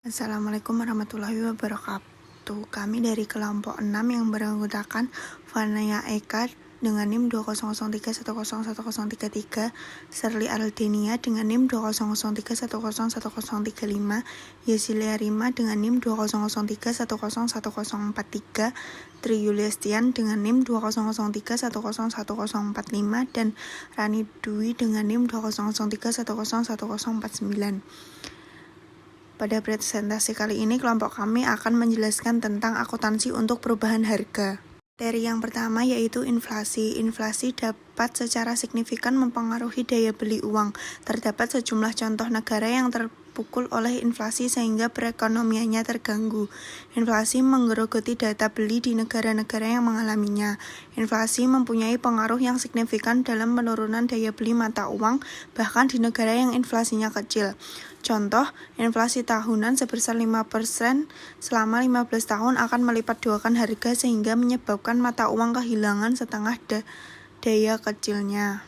Assalamualaikum warahmatullahi wabarakatuh. Kami dari kelompok 6 yang beranggotakan Vanaya Eka dengan NIM 20031010133, Serli Aldenia dengan NIM 20031010135, Yesilia Rima dengan NIM 20031011043, Tri Yulistian dengan NIM 20031011045, dan Rani Dwi dengan NIM 20031011049. Pada presentasi kali ini, kelompok kami akan menjelaskan tentang akuntansi untuk perubahan harga. Materi yang pertama yaitu inflasi. Inflasi dapat secara signifikan mempengaruhi daya beli uang. Terdapat sejumlah contoh negara yang terpukul oleh inflasi sehingga perekonomiannya terganggu. Inflasi menggerogoti data beli di negara-negara yang mengalaminya. Inflasi mempunyai pengaruh yang signifikan dalam penurunan daya beli mata uang, bahkan di negara yang inflasinya kecil. Contoh, inflasi tahunan sebesar 5% selama 15 tahun akan melipat duakan harga sehingga menyebabkan mata uang kehilangan setengah daya kecilnya.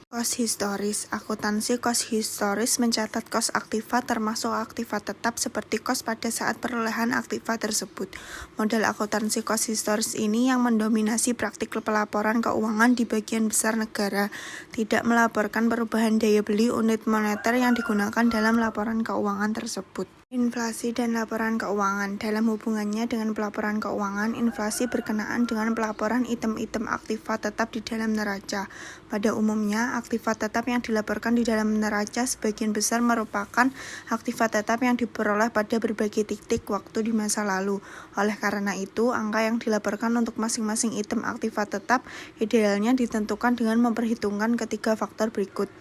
Kos historis. Akuntansi kos historis mencatat kos aktiva termasuk aktiva tetap seperti kos pada saat perolehan aktiva tersebut. Model akuntansi kos historis ini yang mendominasi praktik pelaporan keuangan di bagian besar negara, tidak melaporkan perubahan daya beli unit moneter yang digunakan dalam laporan keuangan tersebut. Inflasi dan laporan keuangan. Dalam hubungannya dengan pelaporan keuangan, inflasi berkenaan dengan pelaporan item-item aktiva tetap di dalam neraca. Pada umumnya, aktiva tetap yang dilaporkan di dalam neraca sebagian besar merupakan aktiva tetap yang diperoleh pada berbagai titik waktu di masa lalu. Oleh karena itu, angka yang dilaporkan untuk masing-masing item aktiva tetap idealnya ditentukan dengan memperhitungkan ketiga faktor berikut,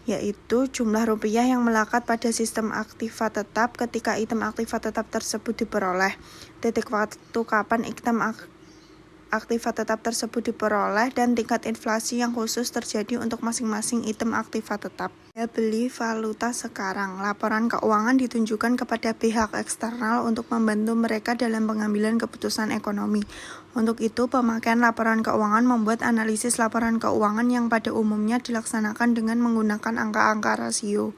yaitu jumlah rupiah yang melekat pada sistem aktiva tetap ketika item aktiva tetap tersebut diperoleh, titik waktu kapan item aktiva tetap tersebut diperoleh, dan tingkat inflasi yang khusus terjadi untuk masing-masing item aktiva tetap. Daya beli valuta sekarang. Laporan keuangan ditunjukkan kepada pihak eksternal untuk membantu mereka dalam pengambilan keputusan ekonomi. Untuk itu, pemakaian laporan keuangan membuat analisis laporan keuangan yang pada umumnya dilaksanakan dengan menggunakan angka-angka rasio.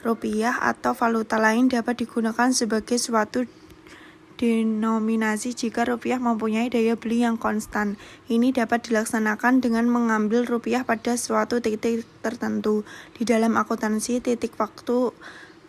Rupiah atau valuta lain dapat digunakan sebagai suatu denominasi jika rupiah mempunyai daya beli yang konstan. Ini dapat dilaksanakan dengan mengambil rupiah pada suatu titik tertentu. Di dalam akuntansi, titik waktu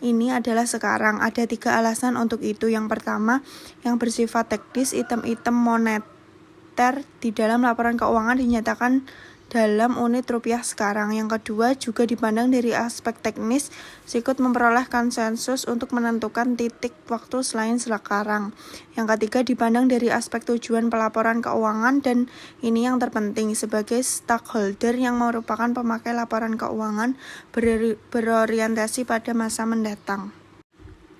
ini adalah sekarang. Ada 3 alasan untuk itu. Yang pertama, yang bersifat teknis, item-item moneter di dalam laporan keuangan dinyatakan dalam unit rupiah sekarang. Yang kedua, juga dipandang dari aspek teknis, sikut memperoleh konsensus untuk menentukan titik waktu selain sekarang. Yang ketiga, dipandang dari aspek tujuan pelaporan keuangan, dan ini yang terpenting, sebagai stakeholder yang merupakan pemakai laporan keuangan berorientasi pada masa mendatang.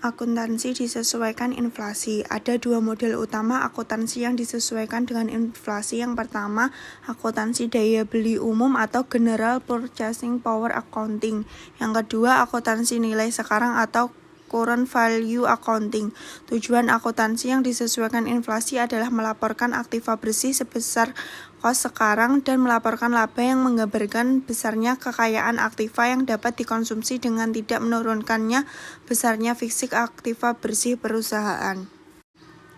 Akuntansi disesuaikan inflasi. Ada 2 model utama akuntansi yang disesuaikan dengan inflasi. Yang pertama, akuntansi daya beli umum atau General Purchasing Power Accounting. Yang kedua, akuntansi nilai sekarang atau Current Value Accounting. Tujuan akuntansi yang disesuaikan inflasi adalah melaporkan aktiva bersih sebesar kos sekarang dan melaporkan laba yang menggambarkan besarnya kekayaan aktiva yang dapat dikonsumsi dengan tidak menurunkannya besarnya fisik aktiva bersih perusahaan.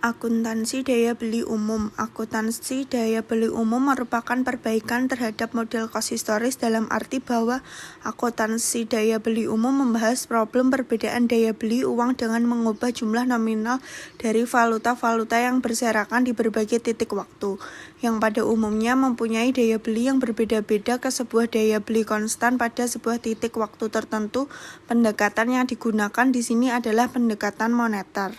Akuntansi daya beli umum. Akuntansi daya beli umum merupakan perbaikan terhadap model kos historis dalam arti bahwa akuntansi daya beli umum membahas problem perbedaan daya beli uang dengan mengubah jumlah nominal dari valuta-valuta yang berserakan di berbagai titik waktu, yang pada umumnya mempunyai daya beli yang berbeda-beda ke sebuah daya beli konstan pada sebuah titik waktu tertentu. Pendekatan yang digunakan di sini adalah pendekatan moneter.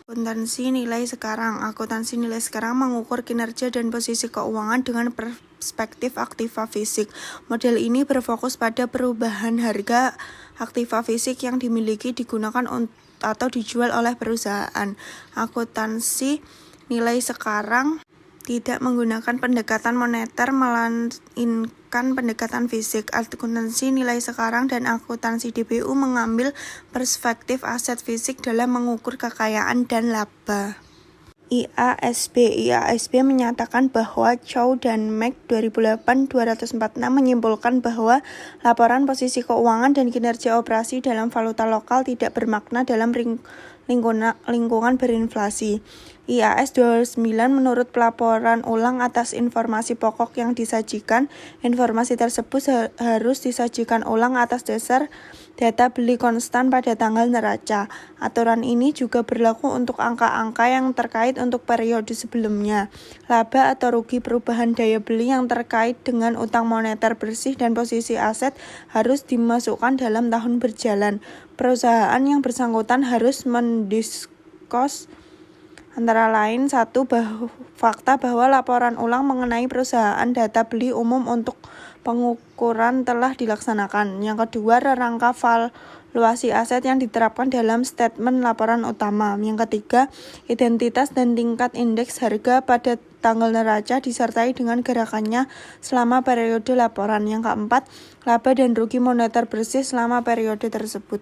Akuntansi nilai sekarang. Akuntansi nilai sekarang mengukur kinerja dan posisi keuangan dengan perspektif aktiva fisik. Model ini berfokus pada perubahan harga aktiva fisik yang dimiliki, digunakan atau dijual oleh perusahaan. Akuntansi nilai sekarang tidak menggunakan pendekatan moneter melainkan pendekatan fisik. Akuntansi nilai sekarang dan akuntansi DBU mengambil perspektif aset fisik dalam mengukur kekayaan dan laba. IASB menyatakan bahwa Chow dan Mac 2008-246 menyimpulkan bahwa laporan posisi keuangan dan kinerja operasi dalam valuta lokal tidak bermakna dalam lingkungan berinflasi. IAS 29 menurut pelaporan ulang atas informasi pokok yang disajikan, informasi tersebut harus disajikan ulang atas dasar data beli konstan pada tanggal neraca. Aturan ini juga berlaku untuk angka-angka yang terkait untuk periode sebelumnya. Laba atau rugi perubahan daya beli yang terkait dengan utang moneter bersih dan posisi aset harus dimasukkan dalam tahun berjalan. Perusahaan yang bersangkutan harus mendiskos antara lain fakta bahwa laporan ulang mengenai perusahaan data beli umum untuk pengukuran telah dilaksanakan. Yang kedua, rangka valuasi aset yang diterapkan dalam statement laporan utama. Yang ketiga, identitas dan tingkat indeks harga pada tanggal neraca disertai dengan gerakannya selama periode laporan. Yang keempat, laba dan rugi moneter bersih selama periode tersebut.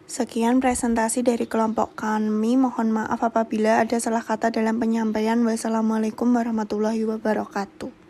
Sekian presentasi dari kelompok kami. Mohon maaf apabila ada salah kata dalam penyampaian. Wassalamualaikum warahmatullahi wabarakatuh.